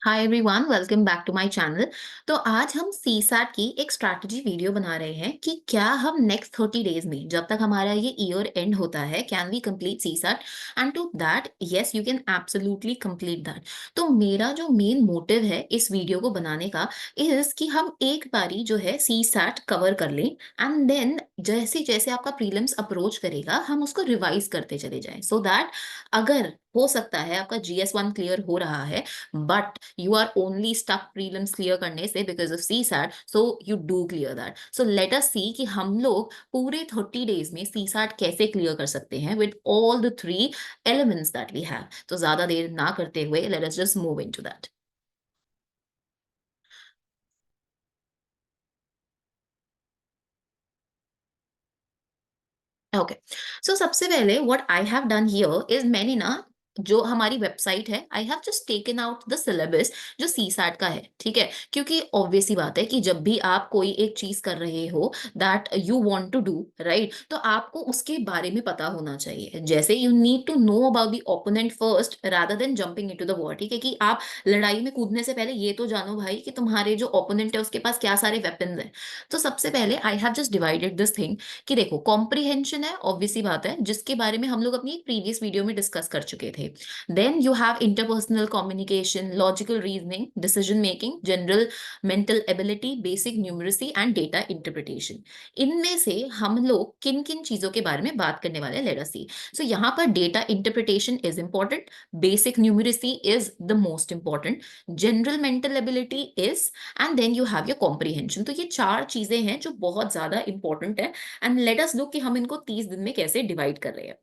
Hi everyone, welcome back to my channel. तो आज हम सीसैट की एक स्ट्रैटेजी वीडियो बना रहे हैं कि क्या हम नेक्स्ट 30 डेज में, जब तक हमारा ये ईयर एंड होता है, can we complete CSAT. And to that yes, you can absolutely complete that. तो मेरा जो मेन मोटिव है इस वीडियो को बनाने का इज कि हम एक बारी जो है सीसैट कवर कर लें, एंड देन जैसे जैसे आपका प्रीलिम्स अप्रोच करेगा हम उसको रिवाइज करते चले जाएं, सो दैट अगर हो सकता है आपका GS1 क्लियर हो रहा है but you are only stuck prelims clear करने से because of CSAT, so you do clear that. So let us see कि हम लोग पूरे 30 days में CSAT कैसे क्लियर कर सकते हैं with all the three elements that we have. तो ज्यादा देर ना करते हुए let us just move into that. Okay, so सबसे पहले what I have done here is मैंने ना जो हमारी वेबसाइट है I have just taken out the syllabus जो सीसैट का है, ठीक है। क्योंकि ऑब्वियस ही बात है कि जब भी आप कोई एक चीज कर रहे हो that you want to do right, तो आपको उसके बारे में पता होना चाहिए। जैसे you need to know about the opponent first rather than jumping into the war, ठीक है। कि आप लड़ाई में कूदने से पहले ये तो जानो भाई कि तुम्हारे जो ओपोनेंट है उसके पास क्या सारे वेपन्स हैं। तो सबसे पहले आई have just divided this thing कि देखो, कॉम्प्रिहेंशन है, ऑब्वियस सी बात है, जिसके बारे में हम लोग अपनी एक प्रीवियस वीडियो में डिस्कस कर चुके थे। Then you have interpersonal communication, logical reasoning, decision making, general mental ability, basic numeracy and data interpretation. इनमें से हम लोग किन किन चीजों के बारे में बात करने वाले हैं, लेट अस सी। सो यहाँ पर data interpretation is important, basic numeracy is the most important, general mental ability is, and then you have your comprehension. तो ये चार चीजें हैं जो बहुत ज्यादा इंपॉर्टेंट है। एंड लेट अस लुक कि हम इनको 30 दिन में कैसे डिवाइड कर रहे हैं।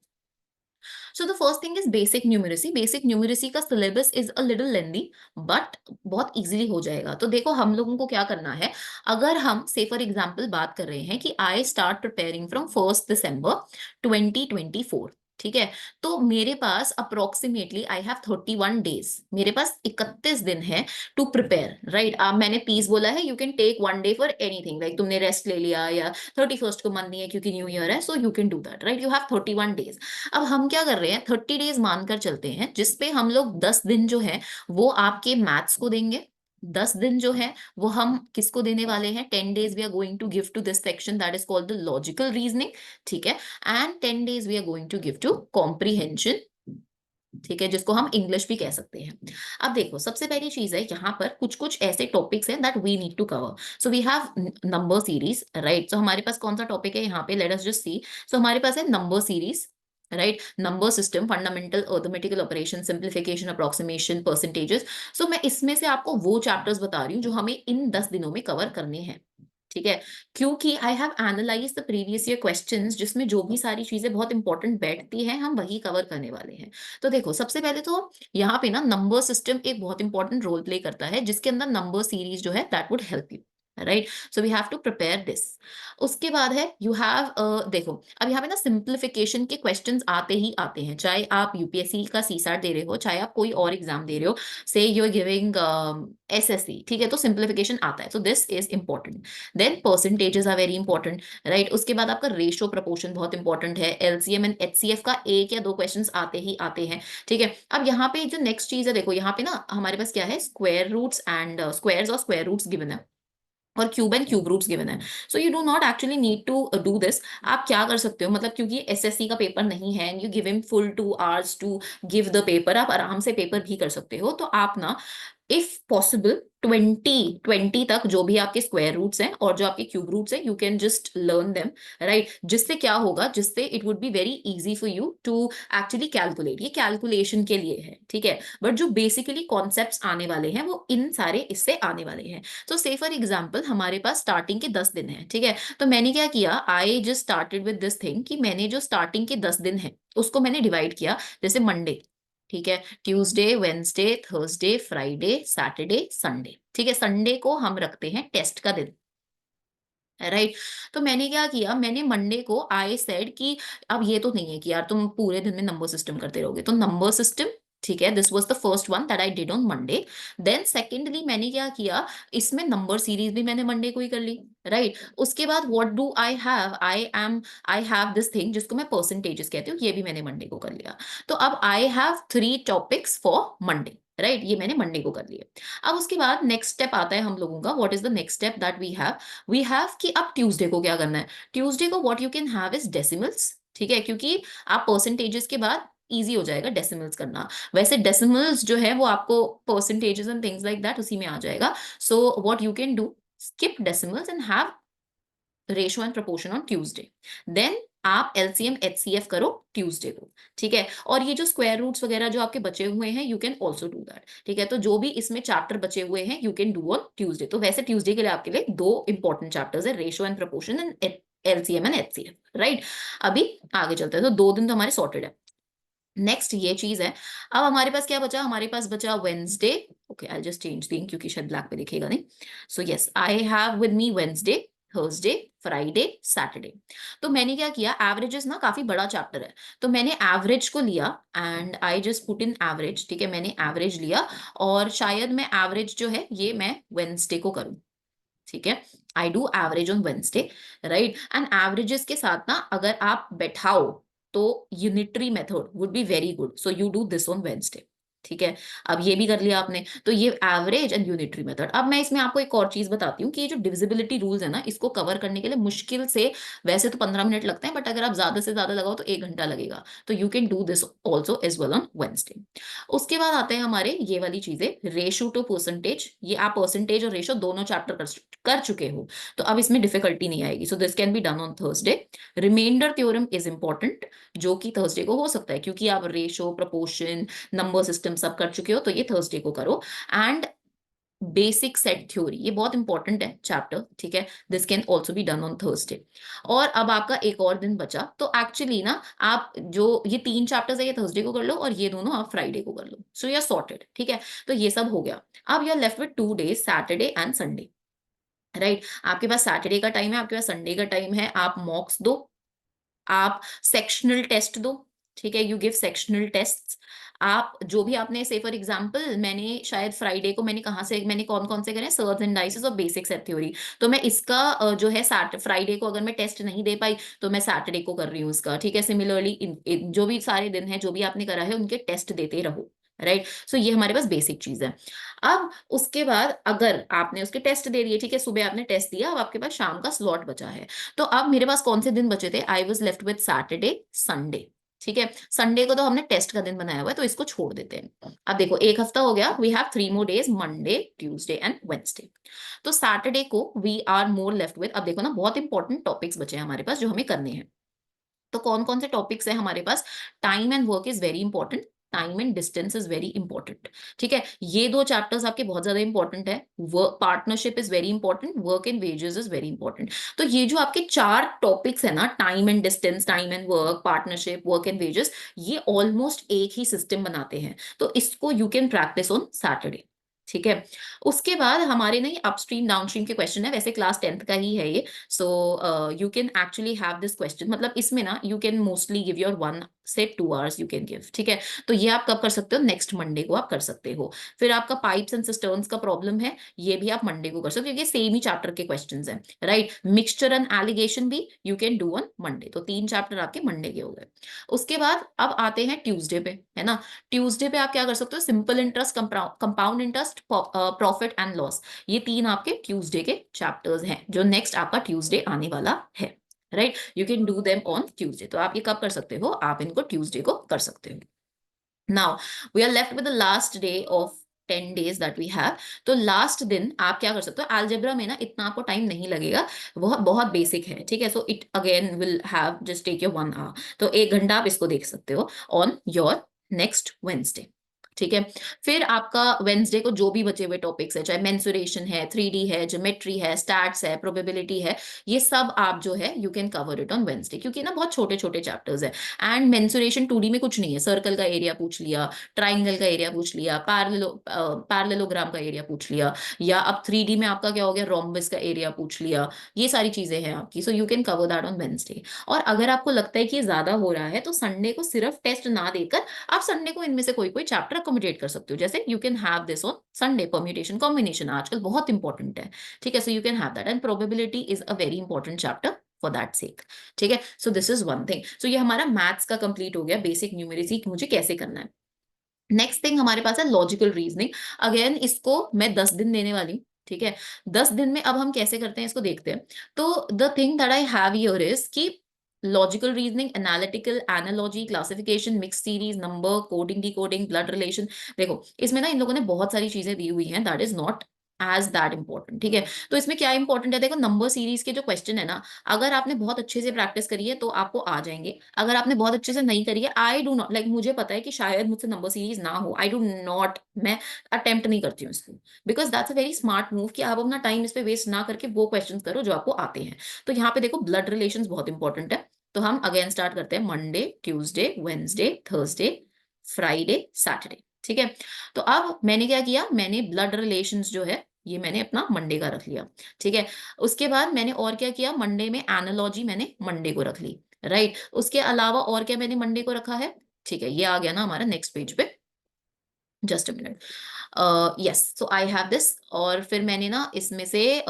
So the first thing is basic numeracy. Basic numeracy का syllabus is a little lengthy but बहुत इजीली हो जाएगा। तो देखो, हम लोगों को क्या करना है, अगर हम से फॉर एग्जाम्पल बात कर रहे हैं कि आई स्टार्ट प्रिपेयरिंग फ्रॉम 1 दिसंबर 2024, ठीक है। तो मेरे पास अप्रोक्सीमेटली आई हैव 31 डेज, मेरे पास 31 दिन है टू प्रिपेयर, राइट। आप, मैंने पीस बोला है, you can take 1 day for anything, like तुमने रेस्ट ले लिया या 31st को मन नहीं है क्योंकि न्यू ईयर है, so you can do that, right. You have 31 days. अब हम क्या कर रहे हैं, 30 डेज मानकर चलते हैं, जिसपे हम लोग 10 दिन जो है वो आपके मैथ्स को देंगे। 10 दिन जो है वो हम किसको देने वाले हैं, 10 days we are going to give to this section that is called the logical reasoning, ठीक है। And 10 days we are going to give to comprehension, ठीक है, जिसको हम इंग्लिश भी कह सकते हैं। अब देखो, सबसे पहली चीज है, यहाँ पर कुछ कुछ ऐसे टॉपिक्स हैं that we need to cover. So we have number series, right. So हमारे पास कौन सा टॉपिक है यहाँ पे, लेट अस जस्ट सी। सो हमारे पास है number series, right, number system, fundamental arithmetical operation, simplification, approximation, percentages. So मैं इसमें से आपको वो चैप्टर्स बता रही हूँ जो हमें इन 10 दिनों में कवर करने हैं, ठीक है। क्योंकि I have analyse the previous year questions, जिसमें जो भी सारी चीजें बहुत इंपॉर्टेंट बैठती हैं हम वही कवर करने वाले हैं। तो देखो, सबसे पहले तो यहाँ पे ना नंबर सिस्टम एक बहुत इंपॉर्टेंट रोल प्ले करता है, जिसके अंदर नंबर सीरीज जो है that would help you, right. So we have to prepare this. उसके बाद है यू हैव, देखो, अब यहाँ पे ना सिंप्लीफिकेशन के क्वेश्चंस आते ही आते हैं, चाहे आप यूपीएससी का सीसैट दे रहे हो, चाहे आप कोई और एग्जाम दे रहे हो, से यू आर गिविंग एसएससी, ठीक है। तो सिंप्लीफिकेशन आता है, so this is important. Then percentages are very important, right. उसके बाद आपका रेशियो प्रपोर्शन बहुत इंपॉर्टेंट है, एलसीएम एंड एचसीएफ का एक या दो क्वेश्चंस आते ही आते हैं, ठीक है। अब यहाँ पे जो नेक्स्ट चीज है, देखो यहाँ पे ना हमारे पास क्या है, स्क्वायर रूट्स एंड स्क्वायर्स और स्क्वायर रूट्स गिवन है, और cube and cube roots given है। So you do not actually need to do this. आप क्या कर सकते हो, मतलब क्योंकि एसएससी का पेपर नहीं है, you give him full 2 hours to give the paper, आप आराम से पेपर भी कर सकते हो। तो आप ना, इफ पॉसिबल, 20 तक जो भी आपके स्क्वायर रूट्स हैं और जो आपके क्यूब रूट्स हैं, you can just learn them, right. जिससे क्या होगा, जिससे it would be very easy for you to actually calculate, ये कैलकुलेशन के लिए है, ठीक है। बट जो बेसिकली कॉन्सेप्ट्स आने वाले हैं वो इन सारे इससे आने वाले हैं। तो से फॉर एग्जाम्पल हमारे पास स्टार्टिंग के 10 दिन है, ठीक है। तो मैंने क्या किया, I just started with this thing कि मैंने जो स्टार्टिंग के 10 दिन है उसको मैंने डिवाइड किया, जैसे मंडे, ठीक है, Tuesday, Wednesday, Thursday, Friday, Saturday, Sunday, ठीक है। संडे को हम रखते हैं टेस्ट का दिन, राइट। तो मैंने क्या किया, मैंने मंडे को आई सेड कि अब ये तो नहीं है कि यार तुम पूरे दिन में नंबर सिस्टम करते रहोगे, तो नंबर सिस्टम, ठीक है, this was the first one that I did on Monday. Then secondly मैंने क्या किया, इसमें नंबर सीरीज भी मैंने मंडे को ही कर ली, राइट। उसके बाद what do I have, I have this thing जिसको मैं परसेंटेजेस कहती हूँ, ये भी मैंने मंडे को कर लिया। तो अब I have 3 topics for Monday, right, ये मैंने मंडे को कर लिया। अब उसके बाद नेक्स्ट स्टेप आता है हम लोगों का, what is the next step that we have कि अब ट्यूसडे को क्या करना है। ट्यूसडे को what you can have is decimals, ठीक है, क्योंकि आप परसेंटेजेस के बाद इजी हो जाएगा डेसिमल्स करना। वैसे डेसिमल्स जो है वो आपको percentages and things like that उसी में आ जाएगा। So what you can do, skip decimals and have ratio and proportion on Tuesday. Then आप एलसीएम एचसीएफ करो ट्यूसडे को, ठीक है। और ये जो स्क्वायर रूट्स वगैरह जो आपके बचे हुए हैं, you can also do that, ठीक है। तो जो भी इसमें चैप्टर बचे हुए हैं you can do on Tuesday. तो वैसे ट्यूसडे के लिए आपके लिए दो इंपॉर्टेंट चैप्टर्स है, ratio and proportion and LCM and HCF, right. अभी आगे चलते हैं, तो 2 दिन तो हमारे सॉर्टेड है। नेक्स्ट ये चीज है। अब हमारे पास क्या बचा, हमारे पास बचा Wednesday. Okay, I just change thing क्योंकि शायद ब्लैक पे दिखेगा नहीं। So yes, I have with me Wednesday, Thursday, Friday, Saturday. तो मैंने क्या किया, एवरेजेस ना काफी बड़ा चैप्टर है, तो मैंने एवरेज को लिया and I just put in average, ठीक है। मैंने एवरेज लिया और शायद मैं एवरेज जो है ये मैं वेंसडे को करूं, ठीक है। I do average on Wednesday, right. And averages के साथ ना अगर आप बैठाओ तो unitary method would be very good, so you do this on Wednesday, ठीक है। अब ये भी कर लिया आपने, तो ये एवरेज एंड यूनिटरी मेथड। अब मैं इसमें आपको एक और चीज बताती हूँ कि ये जो डिविजिबिलिटी रूल्स है ना, इसको कवर करने के लिए मुश्किल से वैसे तो 15 मिनट लगते हैं, बट अगर आप ज्यादा से ज्यादा लगाओ तो 1 घंटा लगेगा। तो you can do this also as well on Wednesday. उसके बाद आते हैं हमारे ये वाली चीजें, रेशो टू परसेंटेज। ये आप परसेंटेज और रेशो दोनों चैप्टर कर चुके हो, तो अब इसमें डिफिकल्टी नहीं आएगी। So this can be done on Thursday. Remainder theorem is important, जो कि थर्सडे को हो सकता है, क्योंकि आप रेशो, प्रोपोर्शन, नंबर सिस्टम सब कर चुके हो, तो ये थर्सडे को करो। एंड बेसिक सेट थ्योरी, ये बहुत इंपॉर्टेंट है चैप्टर, ठीक है। This can also be done on Thursday. और अब आपका एक और दिन बचा, तो एक्चुअली ना आप जो ये 3 चैप्टर्स है ये थर्सडे को कर लो और ये दोनों आप फ्राइडे को कर लो। सो यू आर सॉर्टेड, ठीक है। तो ये सब हो गया। अब you are left with 2 days, Saturday and Sunday, right. आपके पास सैटरडे का टाइम है, आपके पास संडे का टाइम है। आप मॉक्स दो, आप सेक्शनल टेस्ट दो, ठीक है। You give sectional test. आप जो भी आपने, से फॉर एग्जांपल मैंने शायद फ्राइडे को मैंने कहाँ से, मैंने कौन कौन से करे, सर्च एंड डाइसेस और बेसिक सेट थ्योरी। तो मैं इसका जो है फ्राइडे को अगर मैं टेस्ट नहीं दे पाई तो मैं सैटरडे को कर रही हूँ इसका, ठीक है। सिमिलरली जो भी सारे दिन है जो भी आपने करा है उनके टेस्ट देते रहो, राइट। सो ये हमारे पास बेसिक चीज है। अब उसके बाद अगर आपने उसके टेस्ट दे दिए, ठीक है, सुबह आपने टेस्ट दिया, अब आपके पास शाम का स्लॉट बचा है। तो अब मेरे पास कौन से दिन बचे थे, I was left with Saturday, Sunday, ठीक है। संडे को तो हमने टेस्ट का दिन बनाया हुआ है, तो इसको छोड़ देते हैं। अब देखो एक हफ्ता हो गया, we have 3 more days, Monday, Tuesday and Wednesday. तो सैटरडे को we are more left with, अब देखो ना बहुत इंपॉर्टेंट टॉपिक्स बचे हैं हमारे पास जो हमें करने हैं। तो कौन कौन से टॉपिक्स है हमारे पास, time and work is very important, time and distance is very important, ठीक है। ये 2 चैप्टर्स आपके बहुत ज्यादा इंपॉर्टेंट है। Work partnership is very important, work and wages is very important. तो ये जो आपके 4 टॉपिक्स है ना, time and distance, time and work, partnership, work and wages, ये ऑलमोस्ट एक ही सिस्टम बनाते हैं। तो इसको you can practice on Saturday, ठीक है। उसके बाद हमारे नहीं अपस्ट्रीम डाउनस्ट्रीम के क्वेश्चन है, वैसे क्लास 10th का ही है ये। सो you can actually have this question, मतलब इसमें ना you can mostly give your 1 से 2 hours यू कैन गिव, ठीक है। तो ये आप कब कर सकते हो, नेक्स्ट मंडे को आप कर सकते हो। फिर आपका पाइप्स एंड सिस्टर्न्स का प्रॉब्लम है, ये भी आप मंडे को कर सकते हो, क्योंकि सेम ही चैप्टर के क्वेश्चन है, राइट। मिक्सचर एंड एलिगेशन भी you can do on Monday. तो 3 चैप्टर आपके मंडे के हो गए। उसके बाद अब आते हैं ट्यूसडे पे, है ना। ट्यूसडे पे आप क्या कर सकते हो, simple interest, compound interest, profit and loss. ये 3 आपके ट्यूसडे के चैप्टर्स हैं जो नेक्स्ट आपका ट्यूसडे आने वाला है, right. You can do them on Tuesday. तो आप ये कब कर सकते हो, आप इनको ट्यूसडे को कर सकते हो। Now we are left with the last day of 10 days that we have. तो लास्ट दिन आप क्या कर सकते हो, अलजेब्रा में ना इतना आपको टाइम नहीं लगेगा, बहुत बहुत बेसिक है, ठीक है। So it again will have just take your 1 hour। तो 1 घंटा आप इसको देख सकते हो ऑन योर नेक्स्ट वेंसडे, ठीक है। फिर आपका वेंसडे को जो भी बचे हुए टॉपिक्स है, चाहे मेंसुरेशन है, 3D है, ज्योमेट्री है, स्टैट्स है, प्रोबेबिलिटी है, ये सब आप जो है you can cover it on Wednesday, क्योंकि ना बहुत छोटे छोटे चैप्टर्स है। एंड मेंसुरेशन 2D में कुछ नहीं है, सर्कल का एरिया पूछ लिया, ट्राइंगल का एरिया पूछ लिया, पैरेललोग्राम का एरिया पूछ लिया, या अब 3D में आपका क्या हो गया, रोम्बस का एरिया पूछ लिया। ये सारी चीजें हैं आपकी, सो you can cover that on Wednesday. और अगर आपको लगता है कि ये ज्यादा हो रहा है तो संडे को सिर्फ टेस्ट ना देकर आप संडे को इनमें से कोई कोई चैप्टर अकोमोडेट कर सकते हो। जैसे you can have this on Sunday, permutation combination आजकल बहुत इंपॉर्टेंट है, ठीक है। So you can have that, and probability is a very important chapter for that sake, ठीक है। So this is one thing. So ये हमारा मैथ्स का कंप्लीट हो गया, बेसिक न्यूमेरिसी मुझे कैसे करना है। नेक्स्ट थिंग हमारे पास है लॉजिकल रीजनिंग। अगेन इसको मैं 10 दिन देने वाली हूँ, ठीक है। 10 दिन में अब हम कैसे करते हैं इसको देखते हैं। तो the thing that I have here is कि logical reasoning, analytical, analogy, classification, mix series, number, coding, decoding, blood relation. देखो इसमें ना इन लोगों ने बहुत सारी चीजें दी हुई हैं, that is not as that important, ठीक है। तो इसमें क्या इंपॉर्टेंट है, देखो नंबर सीरीज के जो क्वेश्चन है ना, अगर आपने बहुत अच्छे से प्रैक्टिस करी है तो आपको आ जाएंगे। अगर आपने बहुत अच्छे से नहीं करी है, आई डू नॉट लाइक, मुझे पता है कि शायद मुझसे नंबर सीरीज ना हो, आई डू नॉट, मैं अटेम्प्ट नहीं करती हूँ इसको, because that's a very smart move कि आप अपना टाइम इस पे वेस्ट ना करके वो क्वेश्चन करो जो आपको आते हैं। तो यहाँ पे देखो ब्लड रिलेशन बहुत इंपॉर्टेंट है। तो हम अगेन स्टार्ट करते हैं, Monday, Tuesday, Wednesday, Thursday, Friday, Saturday, ठीक है। तो अब मैंने क्या किया, मैंने ब्लड रिलेशंस जो है ये मैंने अपना मंडे का रख लिया, ठीक है। उसके बाद मैंने और क्या किया, मंडे में एनालॉजी मैंने मंडे को रख ली, राइट। उसके अलावा और क्या मैंने मंडे को रखा है, ठीक है, ये आ गया ना हमारा नेक्स्ट पेज पे। Just a minute, yes, so I have this. और फिर मैंने ना इसमें से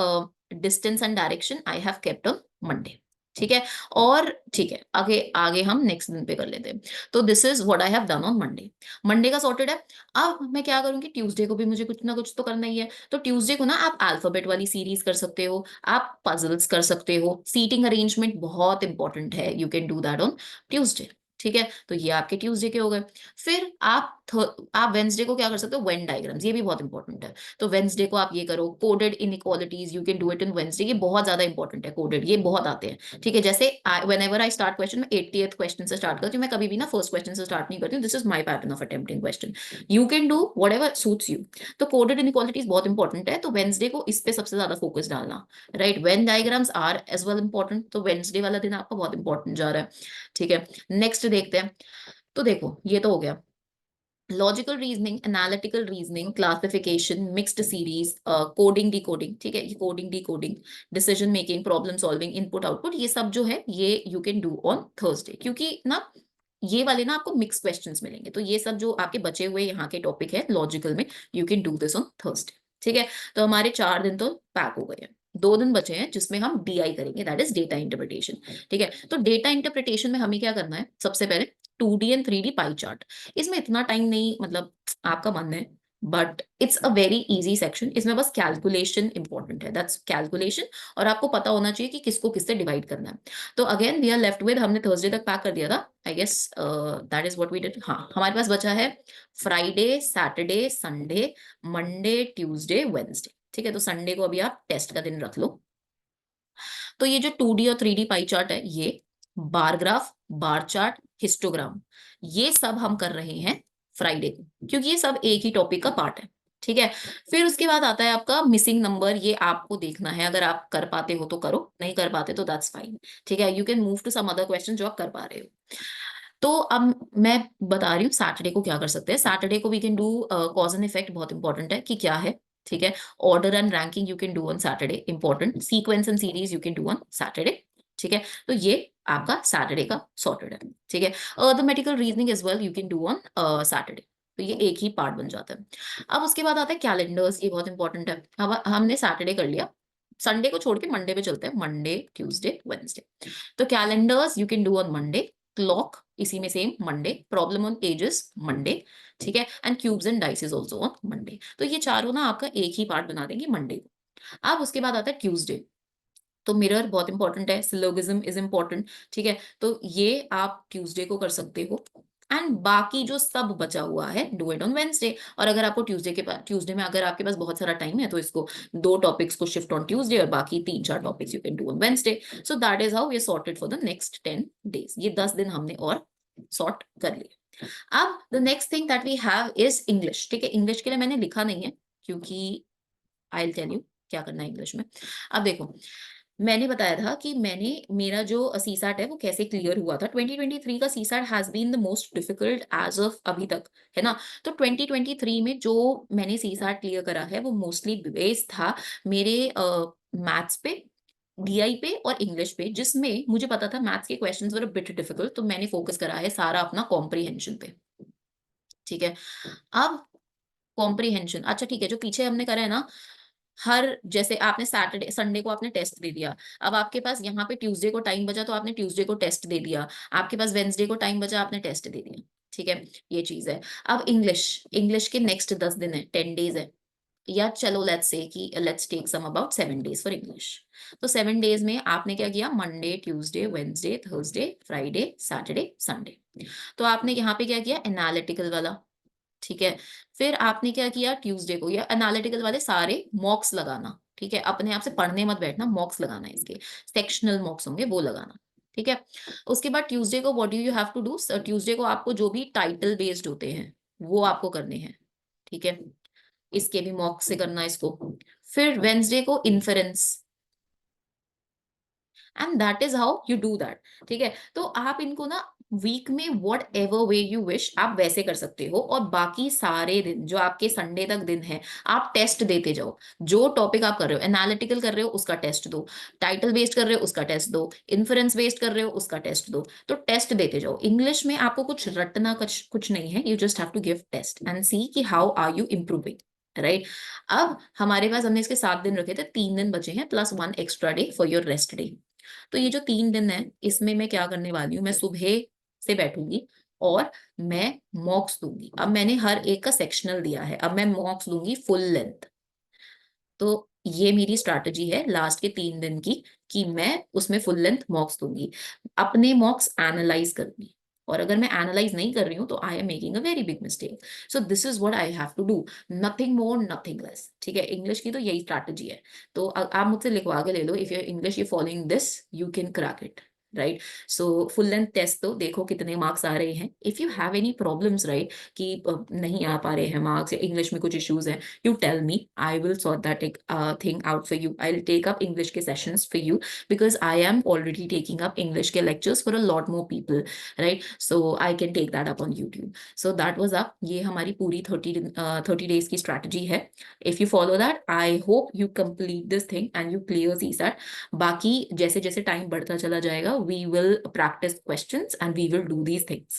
distance and direction I have kept on Monday, ठीक है। और ठीक है, आगे आगे हम नेक्स्ट दिन पे कर लेते हैं। तो this is what I have done on Monday. Monday का सॉर्टेड है। अब मैं क्या करूंगी, ट्यूसडे को भी मुझे कुछ ना कुछ तो करना ही है। तो ट्यूसडे को ना आप अल्फाबेट वाली सीरीज कर सकते हो, आप पजल्स कर सकते हो, सीटिंग अरेंजमेंट बहुत इंपॉर्टेंट है, you can do that on Tuesday, ठीक है। तो ये आपके ट्यूसडे के हो गए। फिर आप वेंसडे को क्या कर सकते हो, वेन डायग्राम्स, ये भी बहुत इंपॉर्टेंट है। तो वेंसडे को आप ये करो, coded inequalities, you can do it in Wednesday, ये बहुत ज्यादा इंपॉर्टेंट है, कोडेड ये बहुत आते हैं, ठीक है। जैसे when ever I start question, मैं 80th क्वेश्चन से स्टार्ट करती हूँ, मैं कभी भी ना फर्स्ट क्वेश्चन से स्टार्ट नहीं करती हूँ, this is my pattern of attempting question. You can do what ever suits you. तो कोडेड इनइक्वालिटीज बहुत इंपॉर्टेंट है, तो वेंसडे को इस पे सबसे ज्यादा फोकस डालना, right. When diagrams are as well important, तो वेंसडे वाला दिन आपका बहुत इंपॉर्टेंट जा रहा है, ठीक है। नेक्स्ट देखते हैं। तो देखो ये तो हो गया logical reasoning, analytical reasoning, classification, mixed series, coding, decoding, ठीक है, ये coding, decoding, decision making, problem solving, input output, ये सब जो है ये you can do on Thursday, क्योंकि ना ये वाले ना आपको मिक्स क्वेश्चंस मिलेंगे। तो ये सब जो आपके बचे हुए यहाँ के टॉपिक है लॉजिकल में, you can do this on Thursday, ठीक है। तो हमारे 4 दिन तो पैक हो गए हैं। 2 दिन बचे हैं जिसमें हम डीआई करेंगे, दैट इज डेटा इंटरप्रिटेशन, ठीक है। तो डेटा इंटरप्रिटेशन में हमें क्या करना है, सबसे पहले 2D and 3D pie chart. इसमें इतना टाइम नहीं, मतलब आपका मन है, but it's a very easy section. इसमें बस कैलकुलेशन इंपॉर्टेंट है, दैट्स कैलकुलेशन। और आपको पता होना चाहिए कि किसको किससे डिवाइड करना है। तो again we are left with, हमने थर्सडे तक पैक कर दिया था, I guess that is what we did. हाँ, हमारे पास बचा है Friday, Saturday, Sunday, Monday, Tuesday, Wednesday, ठीक है। तो संडे को अभी आप टेस्ट का दिन रख लो। तो ये जो 2D और 3D पाई चार्ट है, ये bar graph, bar chart, histogram, ये सब हम कर रहे हैं फ्राइडे को, क्योंकि ये सब एक ही टॉपिक का पार्ट है, ठीक है। फिर उसके बाद आता है आपका मिसिंग नंबर, ये आपको देखना है, अगर आप कर पाते हो तो करो, नहीं कर पाते तो दैट्स फाइन, ठीक है। You can move to some other question जो आप कर पा रहे हो। तो अब मैं बता रही हूँ सैटरडे को क्या कर सकते हैं। सैटरडे को we can do cause and effect, बहुत इंपॉर्टेंट है कि क्या है, ठीक है। Order and ranking you can do on Saturday, important. Sequence and series you can do on Saturday, ठीक है। तो ये आपका सैटरडे का सॉर्टेड है, ठीक है। Arithmetical reasoning as well you can do on Saturday. तो ये एक ही पार्ट बन जाता है। अब उसके बाद आता है कैलेंडर्स, ये बहुत इंपॉर्टेंट है। अब हमने सैटरडे कर लिया, संडे को छोड़ के मंडे पे चलते हैं, मंडे, ट्यूसडे, वेडनेसडे। तो calendars you can do on Monday, clock इसी में same Monday, problem on edges Monday, ठीक है, and cubes and dices also on Monday. तो ये चारों ना आपका एक ही पार्ट बना देंगे मंडे को। अब उसके बाद आता है ट्यूसडे। तो मिरर बहुत इंपॉर्टेंट है, सिलोगिज्म इज इंपॉर्टेंट, ठीक है। तो ये आप ट्यूसडे को कर सकते हो, एंड बाकी जो सब बचा हुआ है डू इट ऑन वेंसडे। और अगर आपको ट्यूसडे में अगर आपके पास बहुत सारा टाइम है तो इसको 2 टॉपिक्स को शिफ्ट ऑन ट्यूसडे और बाकी 3-4 topics you can do on Wednesday. So that is how we sorted for the next 10 days. ये 10 दिन हमने और सॉर्ट कर लिए। अब the next thing that we have is English, ठीक है। इंग्लिश के लिए मैंने लिखा नहीं है, क्योंकि आई विल टेल यू क्या करना है इंग्लिश में। अब देखो, मैंने बताया था कि मैंने मेरा जो सीसैट है वो कैसे क्लियर हुआ था। 2023 का CSAT has been the most difficult as of अभी तक, है ना। तो 2023 में जो मैंने सीसैट क्लियर करा है वो मोस्टली बेस्ड था मेरे मैथ्स पे, डीआई पे और इंग्लिश पे, जिसमें मुझे पता था मैथ्स के क्वेश्चंस वर बिट डिफिकल्ट, तो मैंने फोकस करा है सारा अपना कॉम्प्रीहेंशन पे, ठीक है। अब कॉम्प्रीहेंशन, अच्छा ठीक है, जो पीछे हमने करा है ना, हर जैसे आपने सैटरडे संडे को आपने टेस्ट दे दिया, अब आपके पास यहाँ पे ट्यूसडे को टाइम बचा तो आपने ट्यूसडे को टेस्ट दे दिया, आपके पास वेंसडे को टाइम बचा आपने टेस्ट दे दिया, ठीक है, ये चीज है। अब इंग्लिश, इंग्लिश के नेक्स्ट 10 दिन है, 10 डेज है, या चलो लेट्स से कि let's take some about 7 days for English. तो 7 डेज में आपने क्या किया, Monday, Tuesday, Wednesday, Thursday, Friday, Saturday, Sunday. तो आपने यहाँ पे क्या किया, एनालिटिकल वाला, ठीक है। फिर आपने क्या किया, ट्यूसडे को या एनालिटिकल वाले सारे मॉक्स लगाना, ठीक है, अपने आप से पढ़ने मत बैठना, मॉक्स लगाना है इसके, सेक्शनल मॉक्स होंगे वो लगाना, ठीक है। उसके बाद ट्यूसडे को what do you have to do, Tuesday को आपको जो भी टाइटल बेस्ड होते हैं वो आपको करने हैं, ठीक है, इसके भी मॉक से करना है इसको। फिर वेंसडे को inference, and that is how you do that, ठीक है। तो आप इनको ना वीक में what ever way you wish आप वैसे कर सकते हो, और बाकी सारे दिन जो आपके संडे तक दिन है आप टेस्ट देते जाओ। जो टॉपिक आप कर रहे हो, एनालिटिकल कर रहे हो उसका टेस्ट दो, टाइटल बेस्ड कर रहे हो उसका टेस्ट दो, इन्फ्रेंस बेस्ड कर रहे हो उसका टेस्ट दो। तो टेस्ट देते जाओ, इंग्लिश में आपको कुछ रटना कुछ नहीं है, you just have to give test and see कि how are you improving, right. अब हमारे पास हमने इसके 7 दिन रखे थे, 3 दिन बचे हैं plus 1 extra day for your rest day. तो ये जो 3 दिन है इसमें मैं क्या करने वाली हूँ, मैं सुबह से बैठूंगी और मैं मॉक्स दूंगी। अब मैंने हर एक का सेक्शनल दिया है, अब मैं मॉक्स दूंगी फुल लेंथ। तो ये मेरी स्ट्रैटेजी है लास्ट के 3 दिन की, कि मैं उसमें फुल लेंथ मॉक्स दूंगी, अपने मॉक्स एनालाइज करूंगी। और अगर मैं एनालाइज नहीं कर रही हूँ तो I am making a very big mistake. So this is what I have to do, nothing more nothing less, ठीक है। इंग्लिश की तो यही स्ट्रैटेजी है। तो आप मुझसे लिखवा के ले लो, if your English you following this you can crack it, right. So full length test तो देखो कितने मार्क्स आ रहे हैं। If you have any problems, right, कि नहीं आ पा रहे हैं मार्क्स या इंग्लिश में कुछ इश्यूज हैं, you tell me, I will sort that thing out for you. I'll take up English ke sessions for you, because I am already taking up English ke lectures for a lot more people, right? So I can take that up on YouTube. So that was up, ये हमारी पूरी 30 days की strategy है। If you follow that, I hope you complete this thing and you clear CSAT। बाकी जैसे जैसे time बढ़ता चला जाएगा, we will practice questions and we will do these things।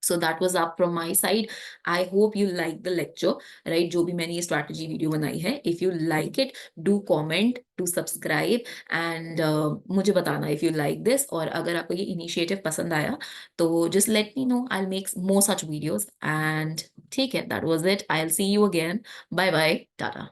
So that was up from my side. I hope you like the lecture, right? जो भी मैंने ये strategy video बनाई है, if you like it, do comment, do subscribe and मुझे बताना if you like this। और अगर आपको ये initiative पसंद आया तो just let me know, I'll make more such videos। and ठीक है, that was it, I'll see you again, bye bye, tata।